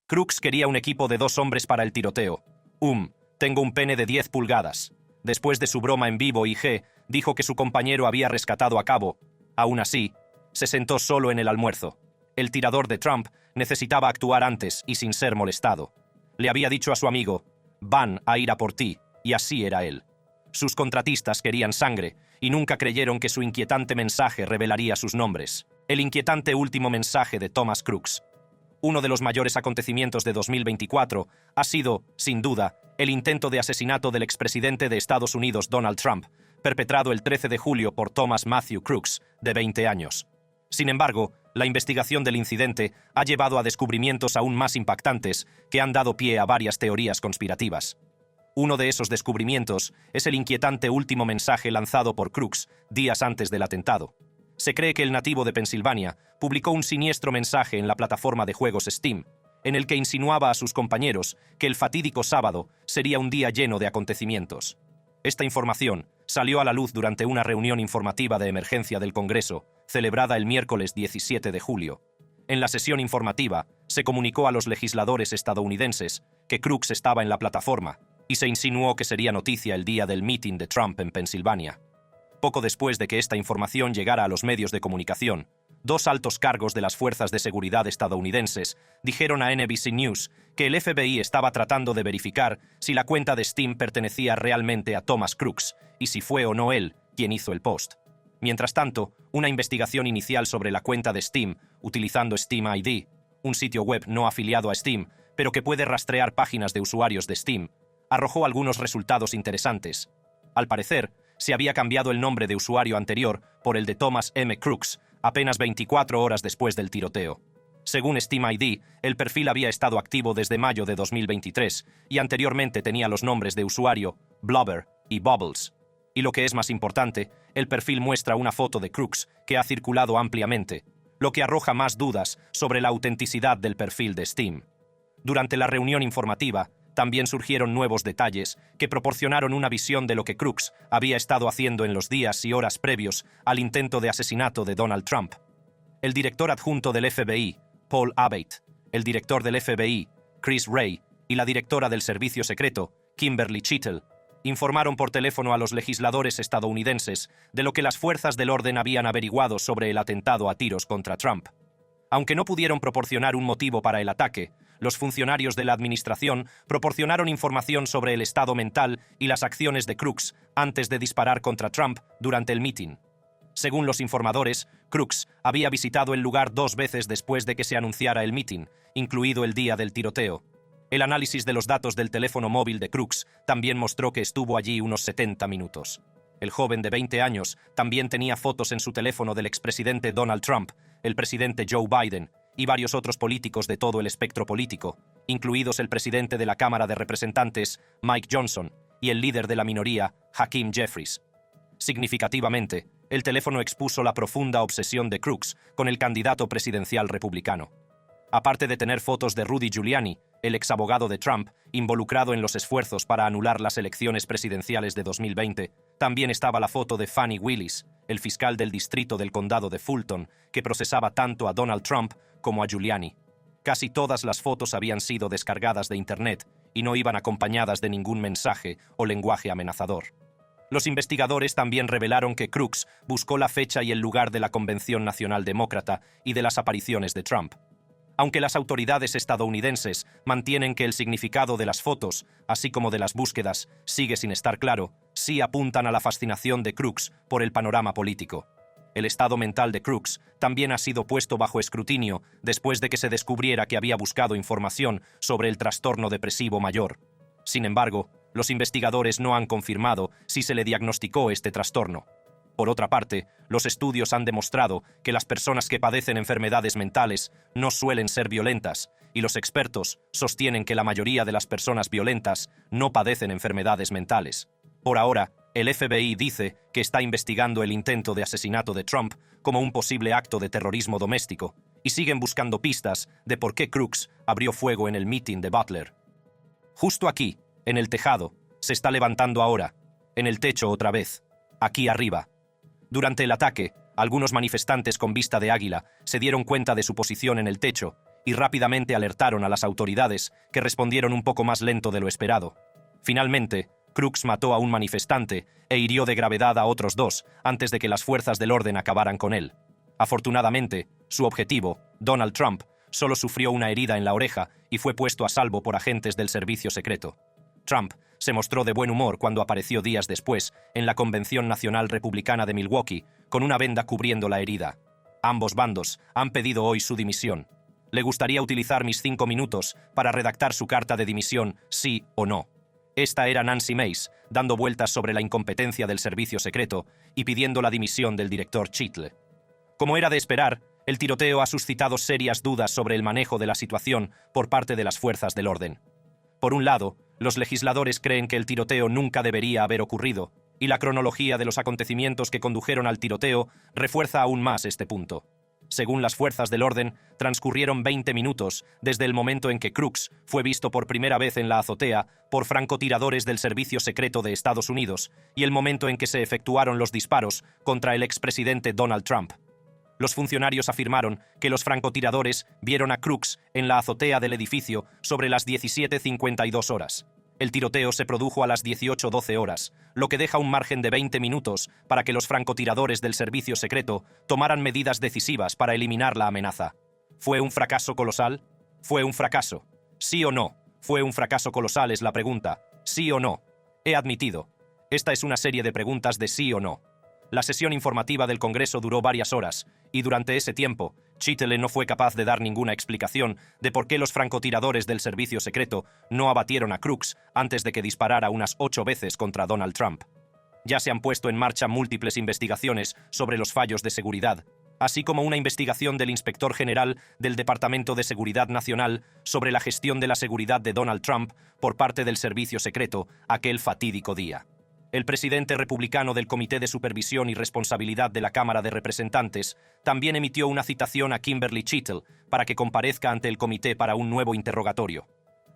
Crooks quería un equipo de 2 hombres para el tiroteo. Tengo un pene de 10 pulgadas. Después de su broma en vivo, IG dijo que su compañero había rescatado a Cabo. Aún así, se sentó solo en el almuerzo. El tirador de Trump necesitaba actuar antes y sin ser molestado. Le había dicho a su amigo, van a ir a por ti, y así era él. Sus contratistas querían sangre y nunca creyeron que su inquietante mensaje revelaría sus nombres. El inquietante último mensaje de Thomas Crooks. Uno de los mayores acontecimientos de 2024 ha sido, sin duda, el intento de asesinato del expresidente de Estados Unidos Donald Trump, perpetrado el 13 de julio por Thomas Matthew Crooks, de 20 años. Sin embargo, la investigación del incidente ha llevado a descubrimientos aún más impactantes que han dado pie a varias teorías conspirativas. Uno de esos descubrimientos es el inquietante último mensaje lanzado por Crooks días antes del atentado. Se cree que el nativo de Pensilvania publicó un siniestro mensaje en la plataforma de juegos Steam, en el que insinuaba a sus compañeros que el fatídico sábado sería un día lleno de acontecimientos. Esta información salió a la luz durante una reunión informativa de emergencia del Congreso, celebrada el miércoles 17 de julio. En la sesión informativa, se comunicó a los legisladores estadounidenses que Crooks estaba en la plataforma y se insinuó que sería noticia el día del meeting de Trump en Pensilvania. Poco después de que esta información llegara a los medios de comunicación, 2 altos cargos de las fuerzas de seguridad estadounidenses dijeron a NBC News que el FBI estaba tratando de verificar si la cuenta de Steam pertenecía realmente a Thomas Crooks y si fue o no él quien hizo el post. Mientras tanto, una investigación inicial sobre la cuenta de Steam, utilizando Steam ID, un sitio web no afiliado a Steam, pero que puede rastrear páginas de usuarios de Steam, arrojó algunos resultados interesantes. Al parecer, se había cambiado el nombre de usuario anterior por el de Thomas M. Crooks apenas 24 horas después del tiroteo. Según Steam ID, el perfil había estado activo desde mayo de 2023 y anteriormente tenía los nombres de usuario Blubber y Bubbles. Y lo que es más importante, el perfil muestra una foto de Crooks que ha circulado ampliamente, lo que arroja más dudas sobre la autenticidad del perfil de Steam. Durante la reunión informativa, también surgieron nuevos detalles que proporcionaron una visión de lo que Crooks había estado haciendo en los días y horas previos al intento de asesinato de Donald Trump. El director adjunto del FBI, Paul Abbott, el director del FBI, Chris Wray, y la directora del Servicio Secreto, Kimberly Chittle, informaron por teléfono a los legisladores estadounidenses de lo que las fuerzas del orden habían averiguado sobre el atentado a tiros contra Trump. Aunque no pudieron proporcionar un motivo para el ataque, los funcionarios de la administración proporcionaron información sobre el estado mental y las acciones de Crooks antes de disparar contra Trump durante el mitin. Según los informadores, Crooks había visitado el lugar 2 veces después de que se anunciara el mitin, incluido el día del tiroteo. El análisis de los datos del teléfono móvil de Crooks también mostró que estuvo allí unos 70 minutos. El joven de 20 años también tenía fotos en su teléfono del expresidente Donald Trump, el presidente Joe Biden y varios otros políticos de todo el espectro político, incluidos el presidente de la Cámara de Representantes, Mike Johnson, y el líder de la minoría, Hakeem Jeffries. Significativamente, el teléfono expuso la profunda obsesión de Crooks con el candidato presidencial republicano. Aparte de tener fotos de Rudy Giuliani, el exabogado de Trump, involucrado en los esfuerzos para anular las elecciones presidenciales de 2020, también estaba la foto de Fani Willis, el fiscal del distrito del condado de Fulton, que procesaba tanto a Donald Trump como a Giuliani. Casi todas las fotos habían sido descargadas de Internet y no iban acompañadas de ningún mensaje o lenguaje amenazador. Los investigadores también revelaron que Crooks buscó la fecha y el lugar de la Convención Nacional Demócrata y de las apariciones de Trump. Aunque las autoridades estadounidenses mantienen que el significado de las fotos, así como de las búsquedas, sigue sin estar claro, sí apuntan a la fascinación de Crooks por el panorama político. El estado mental de Crooks también ha sido puesto bajo escrutinio después de que se descubriera que había buscado información sobre el trastorno depresivo mayor. Sin embargo, los investigadores no han confirmado si se le diagnosticó este trastorno. Por otra parte, los estudios han demostrado que las personas que padecen enfermedades mentales no suelen ser violentas, y los expertos sostienen que la mayoría de las personas violentas no padecen enfermedades mentales. Por ahora, el FBI dice que está investigando el intento de asesinato de Trump como un posible acto de terrorismo doméstico, y siguen buscando pistas de por qué Crooks abrió fuego en el mitin de Butler. Justo aquí, en el tejado, se está levantando ahora, en el techo otra vez, aquí arriba. Durante el ataque, algunos manifestantes con vista de águila se dieron cuenta de su posición en el techo y rápidamente alertaron a las autoridades, que respondieron un poco más lento de lo esperado. Finalmente, Crooks mató a un manifestante e hirió de gravedad a otros 2 antes de que las fuerzas del orden acabaran con él. Afortunadamente, su objetivo, Donald Trump, solo sufrió una herida en la oreja y fue puesto a salvo por agentes del servicio secreto. Trump se mostró de buen humor cuando apareció días después en la Convención Nacional Republicana de Milwaukee, con una venda cubriendo la herida. Ambos bandos han pedido hoy su dimisión. Le gustaría utilizar mis 5 minutos para redactar su carta de dimisión, sí o no. Esta era Nancy Mace, dando vueltas sobre la incompetencia del servicio secreto y pidiendo la dimisión del director Cheatle. Como era de esperar, el tiroteo ha suscitado serias dudas sobre el manejo de la situación por parte de las fuerzas del orden. Por un lado, los legisladores creen que el tiroteo nunca debería haber ocurrido, y la cronología de los acontecimientos que condujeron al tiroteo refuerza aún más este punto. Según las fuerzas del orden, transcurrieron 20 minutos desde el momento en que Crooks fue visto por primera vez en la azotea por francotiradores del Servicio Secreto de Estados Unidos y el momento en que se efectuaron los disparos contra el expresidente Donald Trump. Los funcionarios afirmaron que los francotiradores vieron a Crooks en la azotea del edificio sobre las 17:52 horas. El tiroteo se produjo a las 18:12 horas, lo que deja un margen de 20 minutos para que los francotiradores del servicio secreto tomaran medidas decisivas para eliminar la amenaza. ¿Fue un fracaso colosal? ¿Fue un fracaso? ¿Sí o no? ¿Fue un fracaso colosal? Es la pregunta. ¿Sí o no? He admitido. Esta es una serie de preguntas de sí o no. La sesión informativa del Congreso duró varias horas, y durante ese tiempo, Cheatle no fue capaz de dar ninguna explicación de por qué los francotiradores del servicio secreto no abatieron a Crooks antes de que disparara unas 8 veces contra Donald Trump. Ya se han puesto en marcha múltiples investigaciones sobre los fallos de seguridad, así como una investigación del inspector general del Departamento de Seguridad Nacional sobre la gestión de la seguridad de Donald Trump por parte del servicio secreto aquel fatídico día. El presidente republicano del Comité de Supervisión y Responsabilidad de la Cámara de Representantes también emitió una citación a Kimberly Cheatle para que comparezca ante el comité para un nuevo interrogatorio.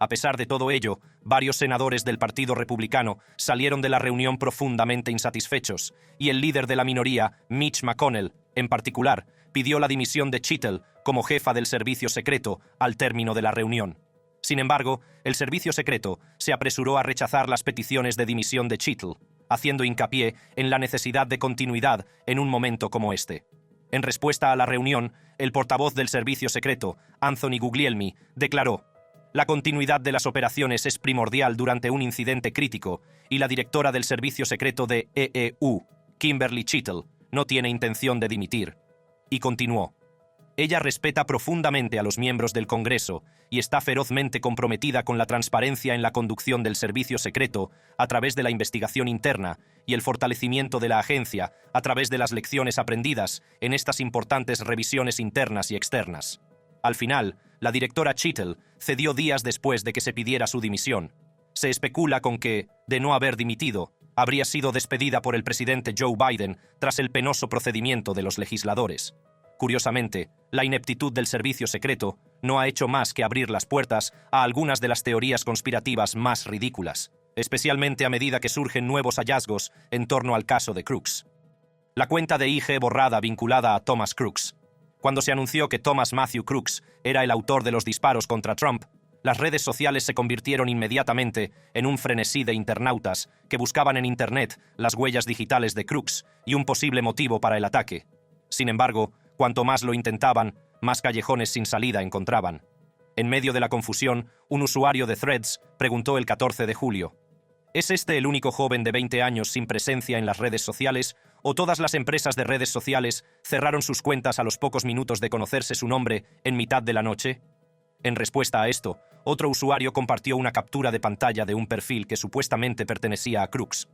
A pesar de todo ello, varios senadores del Partido Republicano salieron de la reunión profundamente insatisfechos, y el líder de la minoría, Mitch McConnell, en particular, pidió la dimisión de Cheatle como jefa del servicio secreto al término de la reunión. Sin embargo, el servicio secreto se apresuró a rechazar las peticiones de dimisión de Cheatle, haciendo hincapié en la necesidad de continuidad en un momento como este. En respuesta a la reunión, el portavoz del servicio secreto, Anthony Guglielmi, declaró: «La continuidad de las operaciones es primordial durante un incidente crítico, y la directora del servicio secreto de EEU, Kimberly Cheatle, no tiene intención de dimitir». Y continuó: «Ella respeta profundamente a los miembros del Congreso y está ferozmente comprometida con la transparencia en la conducción del servicio secreto a través de la investigación interna y el fortalecimiento de la agencia a través de las lecciones aprendidas en estas importantes revisiones internas y externas». Al final, la directora Cheatle cedió días después de que se pidiera su dimisión. Se especula con que, de no haber dimitido, habría sido despedida por el presidente Joe Biden tras el penoso procedimiento de los legisladores. Curiosamente, la ineptitud del servicio secreto no ha hecho más que abrir las puertas a algunas de las teorías conspirativas más ridículas, especialmente a medida que surgen nuevos hallazgos en torno al caso de Crooks. La cuenta de IG borrada vinculada a Thomas Crooks. Cuando se anunció que Thomas Matthew Crooks era el autor de los disparos contra Trump, las redes sociales se convirtieron inmediatamente en un frenesí de internautas que buscaban en Internet las huellas digitales de Crooks y un posible motivo para el ataque. Sin embargo, cuanto más lo intentaban, más callejones sin salida encontraban. En medio de la confusión, un usuario de Threads preguntó el 14 de julio: ¿es este el único joven de 20 años sin presencia en las redes sociales, o todas las empresas de redes sociales cerraron sus cuentas a los pocos minutos de conocerse su nombre en mitad de la noche? En respuesta a esto, otro usuario compartió una captura de pantalla de un perfil que supuestamente pertenecía a Crooks.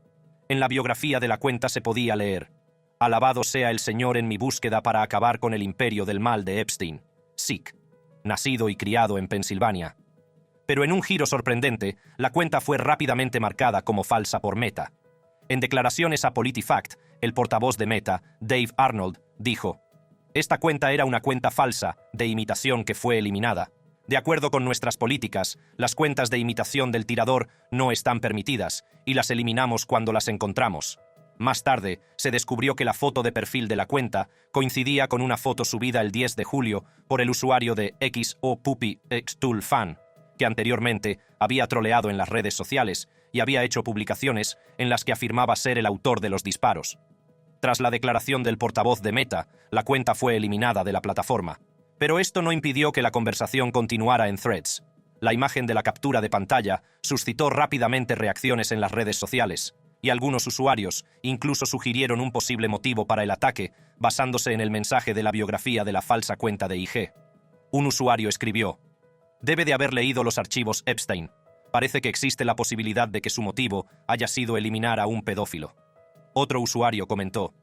En la biografía de la cuenta se podía leer: «Alabado sea el Señor en mi búsqueda para acabar con el imperio del mal de Epstein, Sick, nacido y criado en Pensilvania». Pero en un giro sorprendente, la cuenta fue rápidamente marcada como falsa por Meta. En declaraciones a PolitiFact, el portavoz de Meta, Dave Arnold, dijo: «Esta cuenta era una cuenta falsa, de imitación que fue eliminada. De acuerdo con nuestras políticas, las cuentas de imitación del tirador no están permitidas, y las eliminamos cuando las encontramos. Más tarde, se descubrió que la foto de perfil de la cuenta coincidía con una foto subida el 10 de julio por el usuario de X o Puppy Xtool Fan, que anteriormente había troleado en las redes sociales y había hecho publicaciones en las que afirmaba ser el autor de los disparos. Tras la declaración del portavoz de Meta, la cuenta fue eliminada de la plataforma. Pero esto no impidió que la conversación continuara en Threads. La imagen de la captura de pantalla suscitó rápidamente reacciones en las redes sociales, y algunos usuarios incluso sugirieron un posible motivo para el ataque, basándose en el mensaje de la biografía de la falsa cuenta de IG. Un usuario escribió: «Debe de haber leído los archivos Epstein. Parece que existe la posibilidad de que su motivo haya sido eliminar a un pedófilo». Otro usuario comentó: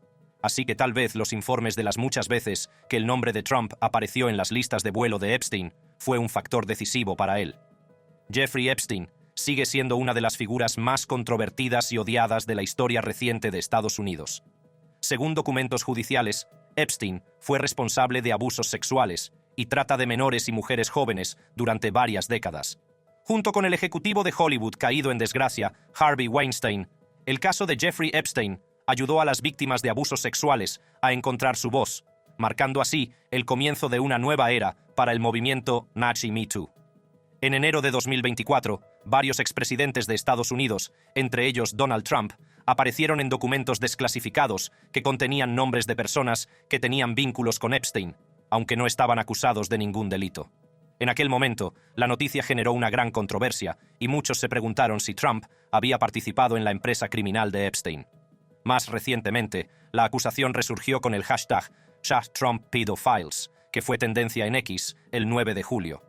«Así que tal vez los informes de las muchas veces que el nombre de Trump apareció en las listas de vuelo de Epstein fue un factor decisivo para él». Jeffrey Epstein sigue siendo una de las figuras más controvertidas y odiadas de la historia reciente de Estados Unidos. Según documentos judiciales, Epstein fue responsable de abusos sexuales y trata de menores y mujeres jóvenes durante varias décadas. Junto con el ejecutivo de Hollywood caído en desgracia, Harvey Weinstein, el caso de Jeffrey Epstein ayudó a las víctimas de abusos sexuales a encontrar su voz, marcando así el comienzo de una nueva era para el movimiento Nazi Me Too. En enero de 2024, varios expresidentes de Estados Unidos, entre ellos Donald Trump, aparecieron en documentos desclasificados que contenían nombres de personas que tenían vínculos con Epstein, aunque no estaban acusados de ningún delito. En aquel momento, la noticia generó una gran controversia y muchos se preguntaron si Trump había participado en la empresa criminal de Epstein. Más recientemente, la acusación resurgió con el hashtag #TrumpPedophiles, que fue tendencia en X el 9 de julio.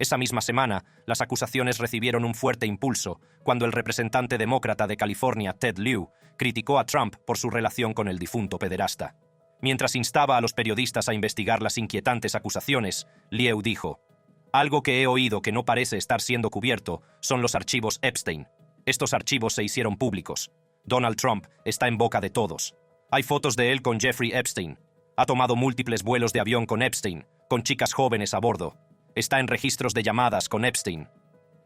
Esa misma semana, las acusaciones recibieron un fuerte impulso cuando el representante demócrata de California, Ted Lieu, criticó a Trump por su relación con el difunto pederasta. Mientras instaba a los periodistas a investigar las inquietantes acusaciones, Lieu dijo: «Algo que he oído que no parece estar siendo cubierto son los archivos Epstein. Estos archivos se hicieron públicos. Donald Trump está en boca de todos. Hay fotos de él con Jeffrey Epstein. Ha tomado múltiples vuelos de avión con Epstein, con chicas jóvenes a bordo. Está en registros de llamadas con Epstein».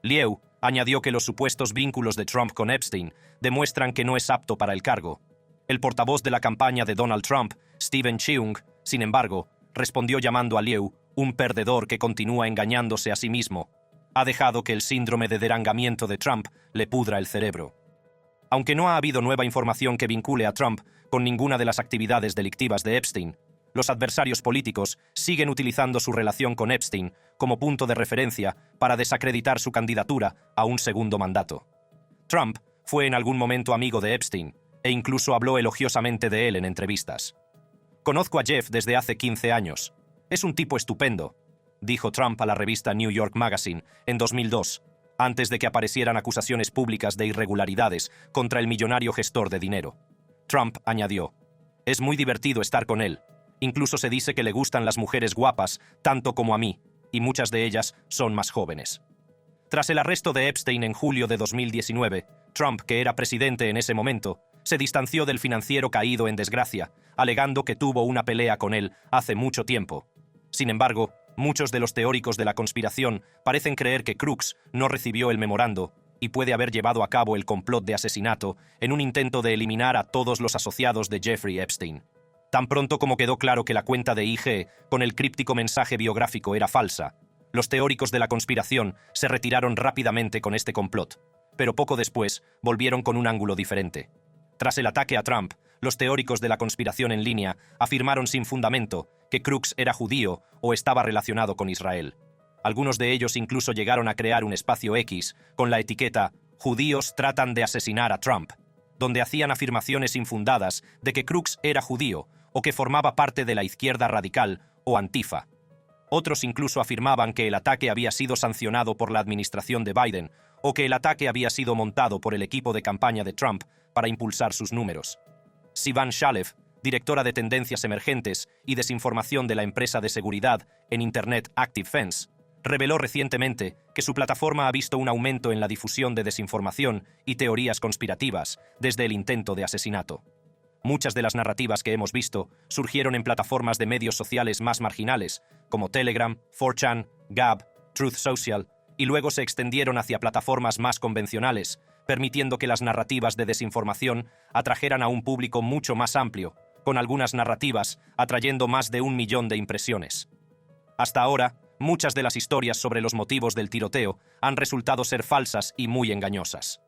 Lieu añadió que los supuestos vínculos de Trump con Epstein demuestran que no es apto para el cargo. El portavoz de la campaña de Donald Trump, Steven Cheung, sin embargo, respondió llamando a Lieu un perdedor que continúa engañándose a sí mismo. Ha dejado que el síndrome de derangamiento de Trump le pudra el cerebro. Aunque no ha habido nueva información que vincule a Trump con ninguna de las actividades delictivas de Epstein, los adversarios políticos siguen utilizando su relación con Epstein como punto de referencia para desacreditar su candidatura a un segundo mandato. Trump fue en algún momento amigo de Epstein e incluso habló elogiosamente de él en entrevistas. «Conozco a Jeff desde hace 15 años. Es un tipo estupendo», dijo Trump a la revista New York Magazine en 2002, antes de que aparecieran acusaciones públicas de irregularidades contra el millonario gestor de dinero. Trump añadió: «Es muy divertido estar con él. Incluso se dice que le gustan las mujeres guapas tanto como a mí, y muchas de ellas son más jóvenes». Tras el arresto de Epstein en julio de 2019, Trump, que era presidente en ese momento, se distanció del financiero caído en desgracia, alegando que tuvo una pelea con él hace mucho tiempo. Sin embargo, muchos de los teóricos de la conspiración parecen creer que Crooks no recibió el memorando y puede haber llevado a cabo el complot de asesinato en un intento de eliminar a todos los asociados de Jeffrey Epstein. Tan pronto como quedó claro que la cuenta de IG con el críptico mensaje biográfico era falsa, los teóricos de la conspiración se retiraron rápidamente con este complot, pero poco después volvieron con un ángulo diferente. Tras el ataque a Trump, los teóricos de la conspiración en línea afirmaron sin fundamento que Crooks era judío o estaba relacionado con Israel. Algunos de ellos incluso llegaron a crear un espacio X con la etiqueta «Judíos tratan de asesinar a Trump», donde hacían afirmaciones infundadas de que Crooks era judío o que formaba parte de la izquierda radical o Antifa. Otros incluso afirmaban que el ataque había sido sancionado por la administración de Biden o que el ataque había sido montado por el equipo de campaña de Trump para impulsar sus números. Sivan Shalev, directora de tendencias emergentes y desinformación de la empresa de seguridad en Internet ActiveFence, reveló recientemente que su plataforma ha visto un aumento en la difusión de desinformación y teorías conspirativas desde el intento de asesinato. Muchas de las narrativas que hemos visto surgieron en plataformas de medios sociales más marginales, como Telegram, 4chan, Gab, Truth Social, y luego se extendieron hacia plataformas más convencionales, permitiendo que las narrativas de desinformación atrajeran a un público mucho más amplio, con algunas narrativas atrayendo más de 1 millón de impresiones. Hasta ahora, muchas de las historias sobre los motivos del tiroteo han resultado ser falsas y muy engañosas.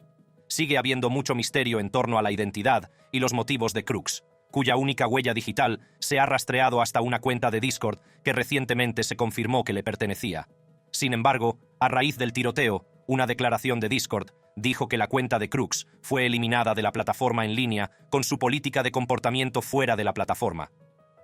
Sigue habiendo mucho misterio en torno a la identidad y los motivos de Crooks, cuya única huella digital se ha rastreado hasta una cuenta de Discord que recientemente se confirmó que le pertenecía. Sin embargo, a raíz del tiroteo, una declaración de Discord dijo que la cuenta de Crooks fue eliminada de la plataforma en línea con su política de comportamiento fuera de la plataforma.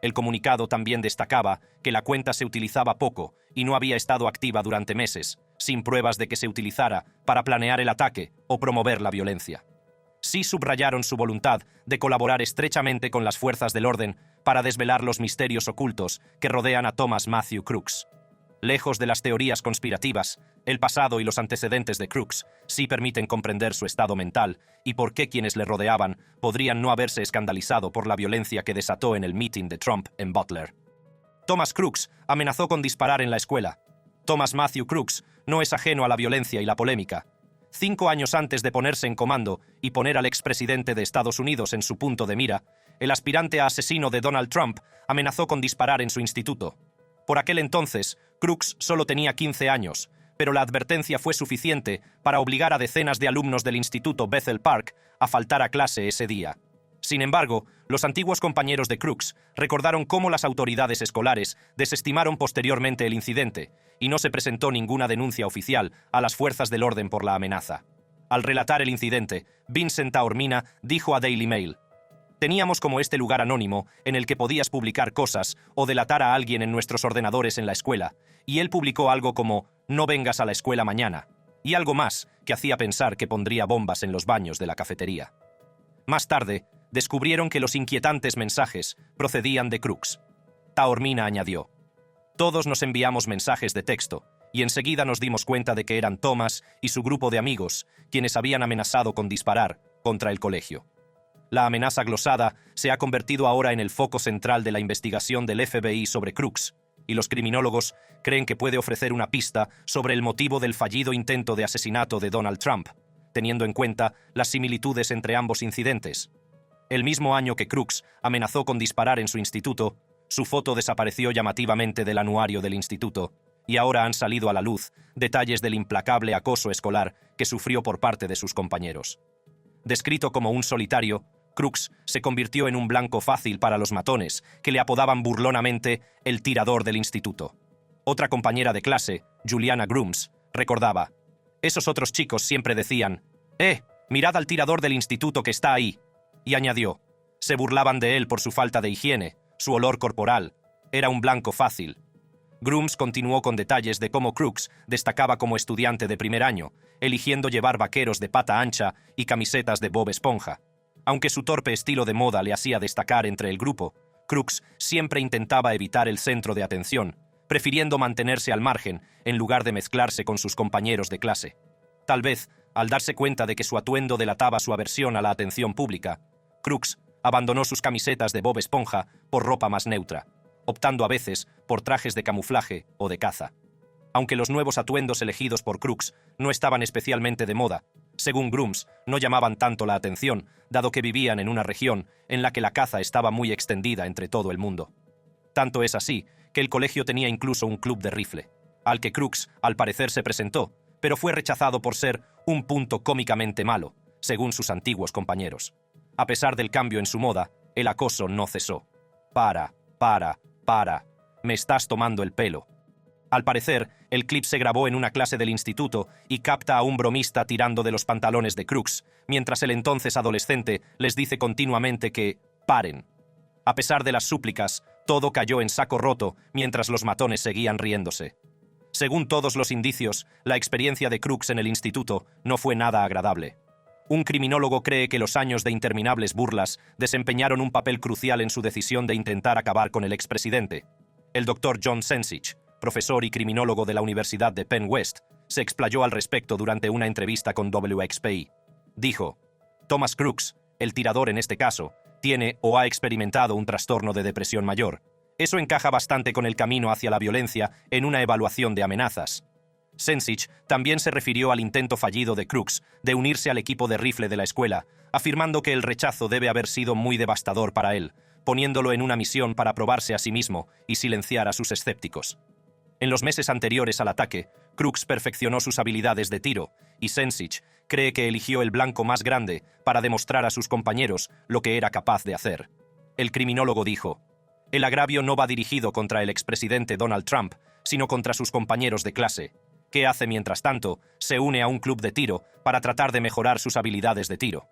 El comunicado también destacaba que la cuenta se utilizaba poco y no había estado activa durante meses, sin pruebas de que se utilizara para planear el ataque o promover la violencia. Sí subrayaron su voluntad de colaborar estrechamente con las fuerzas del orden para desvelar los misterios ocultos que rodean a Thomas Matthew Crooks. Lejos de las teorías conspirativas, el pasado y los antecedentes de Crooks sí permiten comprender su estado mental y por qué quienes le rodeaban podrían no haberse escandalizado por la violencia que desató en el meeting de Trump en Butler. Thomas Crooks amenazó con disparar en la escuela. Thomas Matthew Crooks no es ajeno a la violencia y la polémica. 5 años antes de ponerse en comando y poner al expresidente de Estados Unidos en su punto de mira, el aspirante a asesino de Donald Trump amenazó con disparar en su instituto. Por aquel entonces, Crooks solo tenía 15 años, pero la advertencia fue suficiente para obligar a decenas de alumnos del instituto Bethel Park a faltar a clase ese día. Sin embargo, los antiguos compañeros de Crooks recordaron cómo las autoridades escolares desestimaron posteriormente el incidente y no se presentó ninguna denuncia oficial a las fuerzas del orden por la amenaza. Al relatar el incidente, Vincent Taormina dijo a Daily Mail: «Teníamos como este lugar anónimo en el que podías publicar cosas o delatar a alguien en nuestros ordenadores en la escuela, y él publicó algo como «no vengas a la escuela mañana», y algo más que hacía pensar que pondría bombas en los baños de la cafetería. Más tarde, descubrieron que los inquietantes mensajes procedían de Crooks. Taormina añadió: «Todos nos enviamos mensajes de texto, y enseguida nos dimos cuenta de que eran Thomas y su grupo de amigos quienes habían amenazado con disparar contra el colegio». La amenaza glosada se ha convertido ahora en el foco central de la investigación del FBI sobre Crooks, y los criminólogos creen que puede ofrecer una pista sobre el motivo del fallido intento de asesinato de Donald Trump, teniendo en cuenta las similitudes entre ambos incidentes. El mismo año que Crooks amenazó con disparar en su instituto, su foto desapareció llamativamente del anuario del instituto, y ahora han salido a la luz detalles del implacable acoso escolar que sufrió por parte de sus compañeros. Descrito como un solitario, Crooks se convirtió en un blanco fácil para los matones, que le apodaban burlonamente el tirador del instituto. Otra compañera de clase, Juliana Grooms, recordaba: «Esos otros chicos siempre decían, mirad al tirador del instituto que está ahí», y añadió: «Se burlaban de él por su falta de higiene, su olor corporal. Era un blanco fácil». Grooms continuó con detalles de cómo Crooks destacaba como estudiante de primer año, eligiendo llevar vaqueros de pata ancha y camisetas de Bob Esponja. Aunque su torpe estilo de moda le hacía destacar entre el grupo, Crooks siempre intentaba evitar el centro de atención, prefiriendo mantenerse al margen en lugar de mezclarse con sus compañeros de clase. Tal vez, al darse cuenta de que su atuendo delataba su aversión a la atención pública, Crooks abandonó sus camisetas de Bob Esponja por ropa más neutra, optando a veces por trajes de camuflaje o de caza. Aunque los nuevos atuendos elegidos por Crooks no estaban especialmente de moda, según Grooms, no llamaban tanto la atención, dado que vivían en una región en la que la caza estaba muy extendida entre todo el mundo. Tanto es así que el colegio tenía incluso un club de rifle, al que Crooks al parecer se presentó, pero fue rechazado por ser un punto cómicamente malo, según sus antiguos compañeros. A pesar del cambio en su moda, el acoso no cesó. Para, me estás tomando el pelo. Al parecer, el clip se grabó en una clase del instituto y capta a un bromista tirando de los pantalones de Crooks, mientras el entonces adolescente les dice continuamente que «paren». A pesar de las súplicas, todo cayó en saco roto mientras los matones seguían riéndose. Según todos los indicios, la experiencia de Crooks en el instituto no fue nada agradable. Un criminólogo cree que los años de interminables burlas desempeñaron un papel crucial en su decisión de intentar acabar con el expresidente. El doctor John Sensich, profesor y criminólogo de la Universidad de Penn West, se explayó al respecto durante una entrevista con WXPI. Dijo: «Thomas Crooks, el tirador en este caso, tiene o ha experimentado un trastorno de depresión mayor. Eso encaja bastante con el camino hacia la violencia en una evaluación de amenazas. Sensich también se refirió al intento fallido de Crooks de unirse al equipo de rifle de la escuela, afirmando que el rechazo debe haber sido muy devastador para él, poniéndolo en una misión para probarse a sí mismo y silenciar a sus escépticos. En los meses anteriores al ataque, Crooks perfeccionó sus habilidades de tiro, y Sensich cree que eligió el blanco más grande para demostrar a sus compañeros lo que era capaz de hacer. El criminólogo dijo: «El agravio no va dirigido contra el expresidente Donald Trump, sino contra sus compañeros de clase, que hace mientras tanto se une a un club de tiro para tratar de mejorar sus habilidades de tiro».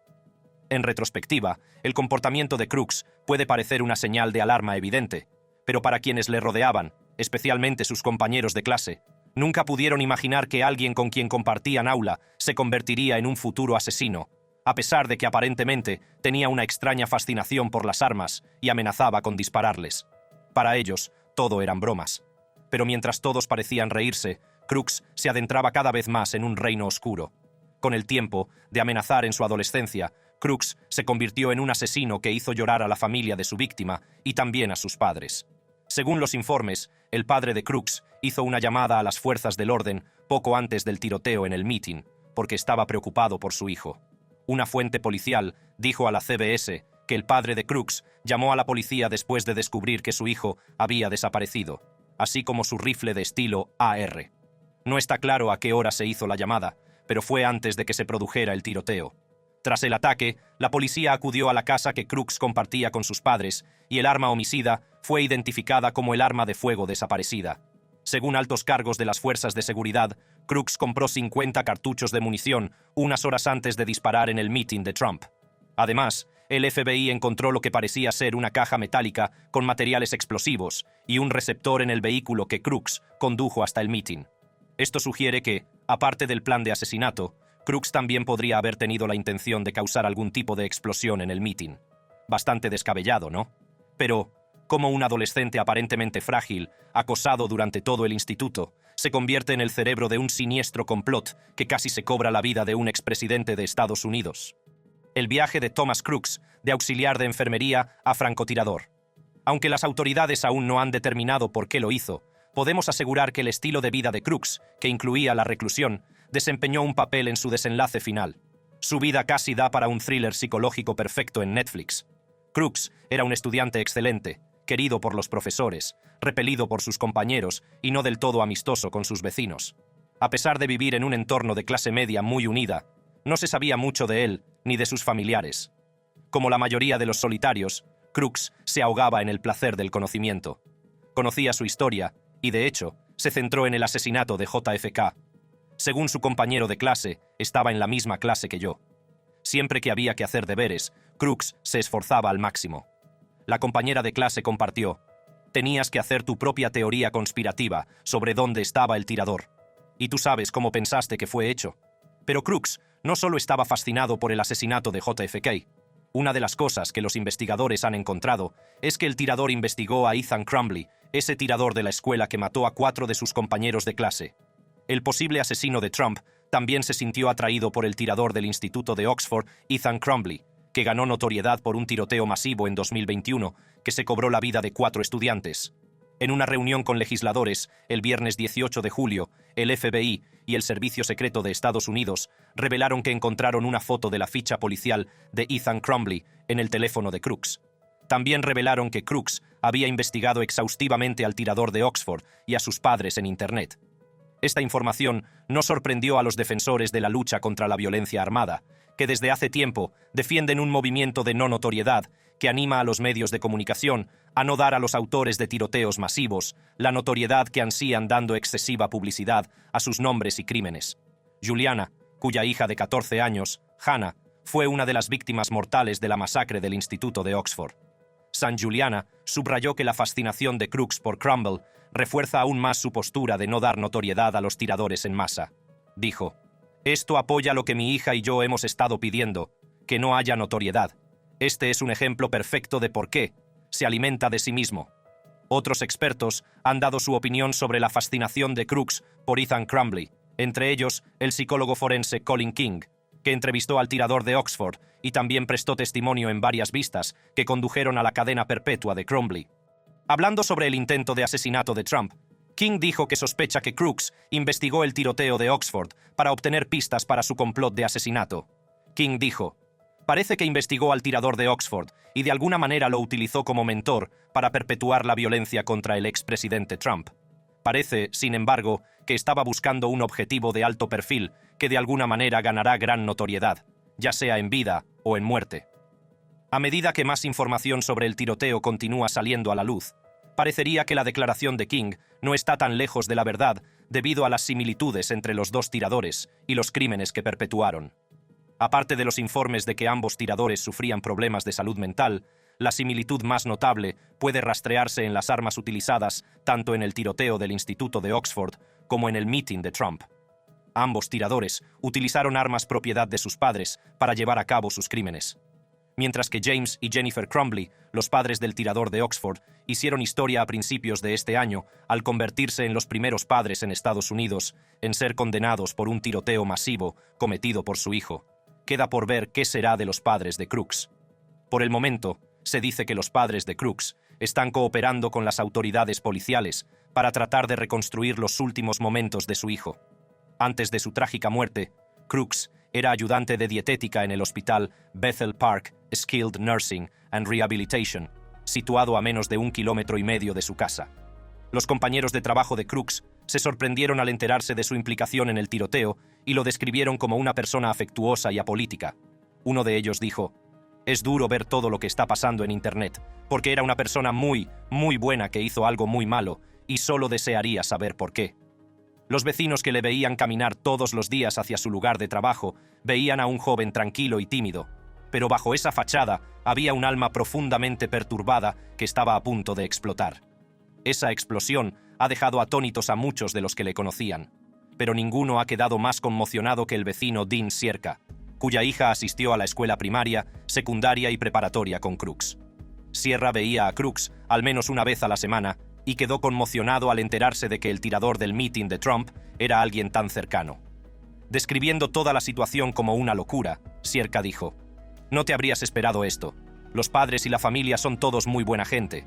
En retrospectiva, el comportamiento de Crooks puede parecer una señal de alarma evidente, pero para quienes le rodeaban, especialmente sus compañeros de clase, nunca pudieron imaginar que alguien con quien compartían aula se convertiría en un futuro asesino, a pesar de que aparentemente tenía una extraña fascinación por las armas y amenazaba con dispararles. Para ellos, todo eran bromas. Pero mientras todos parecían reírse, Crooks se adentraba cada vez más en un reino oscuro. Con el tiempo de amenazar en su adolescencia, Crooks se convirtió en un asesino que hizo llorar a la familia de su víctima y también a sus padres. Según los informes, el padre de Crooks hizo una llamada a las fuerzas del orden poco antes del tiroteo en el mitin, porque estaba preocupado por su hijo. Una fuente policial dijo a la CBS que el padre de Crooks llamó a la policía después de descubrir que su hijo había desaparecido, así como su rifle de estilo AR. No está claro a qué hora se hizo la llamada, pero fue antes de que se produjera el tiroteo. Tras el ataque, la policía acudió a la casa que Crooks compartía con sus padres y el arma homicida fue identificada como el arma de fuego desaparecida. Según altos cargos de las fuerzas de seguridad, Crooks compró 50 cartuchos de munición unas horas antes de disparar en el mitin de Trump. Además, el FBI encontró lo que parecía ser una caja metálica con materiales explosivos y un receptor en el vehículo que Crooks condujo hasta el mitin. Esto sugiere que, aparte del plan de asesinato, Crooks también podría haber tenido la intención de causar algún tipo de explosión en el mitin. Bastante descabellado, ¿no? Pero, ¿cómo un adolescente aparentemente frágil, acosado durante todo el instituto, se convierte en el cerebro de un siniestro complot que casi se cobra la vida de un expresidente de Estados Unidos? El viaje de Thomas Crooks de auxiliar de enfermería a francotirador. Aunque las autoridades aún no han determinado por qué lo hizo, podemos asegurar que el estilo de vida de Crooks, que incluía la reclusión, desempeñó un papel en su desenlace final. Su vida casi da para un thriller psicológico perfecto en Netflix. Crooks era un estudiante excelente, querido por los profesores, repelido por sus compañeros y no del todo amistoso con sus vecinos. A pesar de vivir en un entorno de clase media muy unida, no se sabía mucho de él ni de sus familiares. Como la mayoría de los solitarios, Crooks se ahogaba en el placer del conocimiento. Conocía su historia y, de hecho, se centró en el asesinato de JFK. Según su compañero de clase, estaba en la misma clase que yo. Siempre que había que hacer deberes, Crooks se esforzaba al máximo. La compañera de clase compartió: «Tenías que hacer tu propia teoría conspirativa sobre dónde estaba el tirador. Y tú sabes cómo pensaste que fue hecho». Pero Crooks no solo estaba fascinado por el asesinato de JFK. Una de las cosas que los investigadores han encontrado es que el tirador investigó a Ethan Crumbley, ese tirador de la escuela que mató a 4 de sus compañeros de clase. El posible asesino de Trump también se sintió atraído por el tirador del Instituto de Oxford, Ethan Crumbley, que ganó notoriedad por un tiroteo masivo en 2021 que se cobró la vida de 4 estudiantes. En una reunión con legisladores, el viernes 18 de julio, el FBI y el Servicio Secreto de Estados Unidos revelaron que encontraron una foto de la ficha policial de Ethan Crumbley en el teléfono de Crooks. También revelaron que Crooks había investigado exhaustivamente al tirador de Oxford y a sus padres en Internet. Esta información no sorprendió a los defensores de la lucha contra la violencia armada, que desde hace tiempo defienden un movimiento de no notoriedad que anima a los medios de comunicación a no dar a los autores de tiroteos masivos la notoriedad que ansían dando excesiva publicidad a sus nombres y crímenes. Juliana, cuya hija de 14 años, Hannah, fue una de las víctimas mortales de la masacre del Instituto de Oxford. San Juliana subrayó que la fascinación de Crooks por Crumble refuerza aún más su postura de no dar notoriedad a los tiradores en masa. Dijo: «Esto apoya lo que mi hija y yo hemos estado pidiendo, que no haya notoriedad. Este es un ejemplo perfecto de por qué se alimenta de sí mismo». Otros expertos han dado su opinión sobre la fascinación de Crooks por Ethan Crumbley, entre ellos el psicólogo forense Colin King, que entrevistó al tirador de Oxford y también prestó testimonio en varias vistas que condujeron a la cadena perpetua de Crumbley. Hablando sobre el intento de asesinato de Trump, King dijo que sospecha que Crooks investigó el tiroteo de Oxford para obtener pistas para su complot de asesinato. King dijo: parece que investigó al tirador de Oxford y de alguna manera lo utilizó como mentor para perpetuar la violencia contra el expresidente Trump. Parece, sin embargo, que estaba buscando un objetivo de alto perfil que de alguna manera ganará gran notoriedad, ya sea en vida o en muerte. A medida que más información sobre el tiroteo continúa saliendo a la luz, parecería que la declaración de King no está tan lejos de la verdad debido a las similitudes entre los dos tiradores y los crímenes que perpetuaron. Aparte de los informes de que ambos tiradores sufrían problemas de salud mental, la similitud más notable puede rastrearse en las armas utilizadas tanto en el tiroteo del Instituto de Oxford como en el mitin de Trump. Ambos tiradores utilizaron armas propiedad de sus padres para llevar a cabo sus crímenes. Mientras que James y Jennifer Crumbley, los padres del tirador de Oxford, hicieron historia a principios de este año al convertirse en los primeros padres en Estados Unidos en ser condenados por un tiroteo masivo cometido por su hijo. Queda por ver qué será de los padres de Crooks. Por el momento, se dice que los padres de Crooks están cooperando con las autoridades policiales para tratar de reconstruir los últimos momentos de su hijo. Antes de su trágica muerte, Crooks era ayudante de dietética en el hospital Bethel Park Skilled Nursing and Rehabilitation, situado a menos de 1,5 kilómetros de su casa. Los compañeros de trabajo de Crooks se sorprendieron al enterarse de su implicación en el tiroteo y lo describieron como una persona afectuosa y apolítica. Uno de ellos dijo: «Es duro ver todo lo que está pasando en Internet, porque era una persona muy buena que hizo algo muy malo y solo desearía saber por qué». Los vecinos que le veían caminar todos los días hacia su lugar de trabajo veían a un joven tranquilo y tímido, pero bajo esa fachada había un alma profundamente perturbada que estaba a punto de explotar. Esa explosión ha dejado atónitos a muchos de los que le conocían, pero ninguno ha quedado más conmocionado que el vecino Dean Sierka, cuya hija asistió a la escuela primaria, secundaria y preparatoria con Crooks. Sierra veía a Crooks al menos una vez a la semana y quedó conmocionado al enterarse de que el tirador del mitin de Trump era alguien tan cercano. Describiendo toda la situación como una locura, Sierka dijo: «No te habrías esperado esto. Los padres y la familia son todos muy buena gente.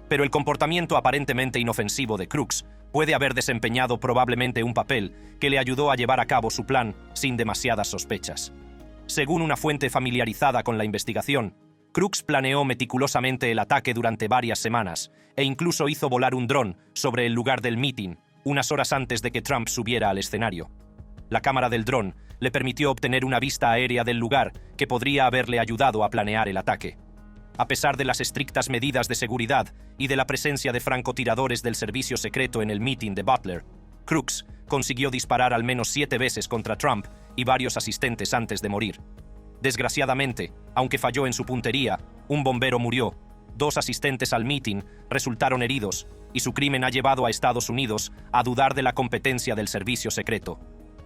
Pero el comportamiento aparentemente inofensivo de Crooks puede haber desempeñado probablemente un papel que le ayudó a llevar a cabo su plan sin demasiadas sospechas». Según una fuente familiarizada con la investigación, Crooks planeó meticulosamente el ataque durante varias semanas e incluso hizo volar un dron sobre el lugar del mitin unas horas antes de que Trump subiera al escenario. La cámara del dron le permitió obtener una vista aérea del lugar que podría haberle ayudado a planear el ataque. A pesar de las estrictas medidas de seguridad y de la presencia de francotiradores del servicio secreto en el mitin de Butler, Crooks consiguió disparar al menos 7 veces contra Trump y varios asistentes antes de morir. Desgraciadamente, aunque falló en su puntería, un bombero murió, 2 asistentes al mitin resultaron heridos y su crimen ha llevado a Estados Unidos a dudar de la competencia del servicio secreto.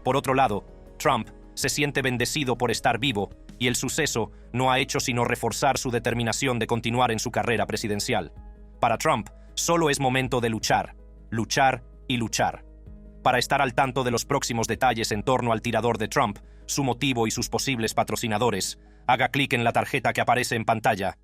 Por otro lado, Trump se siente bendecido por estar vivo y el suceso no ha hecho sino reforzar su determinación de continuar en su carrera presidencial. Para Trump, solo es momento de luchar, luchar y luchar. Para estar al tanto de los próximos detalles en torno al tirador de Trump, su motivo y sus posibles patrocinadores, haga clic en la tarjeta que aparece en pantalla